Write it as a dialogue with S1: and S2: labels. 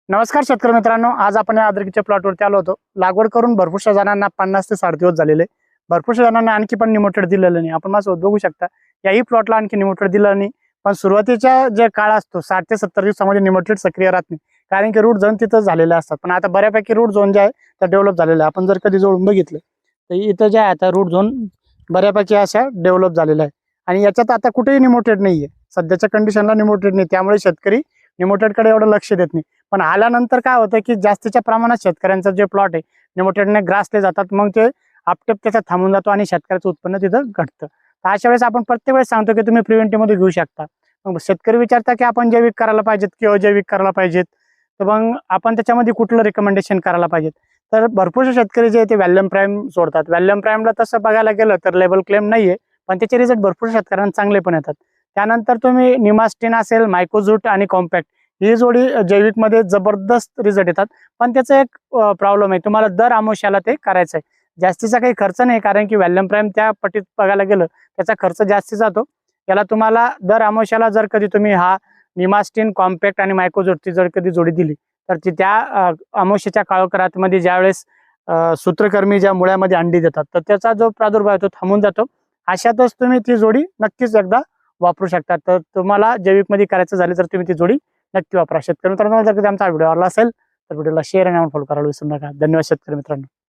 S1: नमस्कार शेतकरी मित्रांनो, आज आपण या अद्रकीच्या प्लॉटवरती आलो होतो। लागवड करून भरपूरशा जणांना 50 ते 60 दिवस झालेले, भरपूरशा जणांना आणखी पण निमोटेड दिलेलं नाही। आपण माझं बघू शकता, याही प्लॉटला आणखी निमोटेड दिलं नाही, पण सुरुवातीच्या जे काळ असतो 60 ते 70 दिवसामध्ये निमोटेड सक्रिय राहत नाही, कारण की रूट झोन तिथं झालेले असतात। पण आता बऱ्यापैकी रूट झोन जे आहे ते डेव्हलप झालेलं आहे। आपण जर कधी जोडून बघितलं तर इथं जे आहे आता रूट झोन बऱ्यापैकी अशा डेव्हलप झालेला आहे आणि याच्यात आता कुठेही निमोटेड नाहीये, सध्याच्या कंडिशनला निमोटेड नाही, त्यामुळे शेतकरी निमोटेड कडे एवढं लक्ष देत नाही। पण आल्यानंतर काय होतं की जास्तीच्या प्रमाणात शेतकऱ्यांचा जे प्लॉट आहे निमोटेडने ग्रासले जातात, मग ते आपटेप त्याचा थांबून जातो आणि शेतकऱ्याचं उत्पन्न तिथं घटतं। तर अशा वेळेस आपण प्रत्येक वेळेस सांगतो की तुम्ही प्रिव्हेंटिव्ह मध्ये घेऊ शकता। मग शेतकरी विचारता की आपण जैविक करायला पाहिजेत की अजैविक करायला पाहिजेत, तर मग आपण त्याच्यामध्ये कुठलं रिकमेंडेशन करायला पाहिजेत। तर भरपूरसे शेतकरी जे ते व्हॅलियम प्राईम सोडतात। व्हॅलियम प्राईमला तसं बघायला गेलं तर लेबल क्लेम नाहीये, पण त्याचे रिझल्ट भरपूर शेतकऱ्यांना चांगले पण येतात। त्यानंतर तुम्ही निमास्टिन असेल, मायकोझूट आणि कॉम्पॅक्ट ही जोडी जैविक मध्ये जबरदस्त रिझल्ट येतात। पण त्याचा एक प्रॉब्लेम आहे, तुम्हाला दर अमावस्याला ते करायचं आहे। जास्तीचा काही खर्च नाही, कारण की व्हॅलियम प्राईम त्या पटीत बघायला गेलं त्याचा खर्च जास्ती जातो। याला तुम्हाला दर अमावस्याला जर कधी तुम्ही हा निमास्टिन, कॉम्पॅक्ट आणि मायकोझूटची जर कधी जोडी दिली तर ती त्या अमावस्याच्या काळोखामध्ये ज्यावेळेस सूत्रकर्मी ज्या मुळ्यामध्ये अंडी देतात तर त्याचा जो प्रादुर्भाव आहे तो थांबून जातो। अशातच तुम्ही ती जोडी नक्कीच एकदा वापरू शकता। तर तुम्हाला जैविक मध्ये करायचं झालं तर तुम्ही ती जोडी नक्की वापरा। शेतकरी मित्रांनो, जर कधी आमचा व्हिडिओ आवडला असेल तर व्हिडिओला शेअर आणि फॉलो करायला विसरू नका। धन्यवाद शेतकरी मित्रांनो।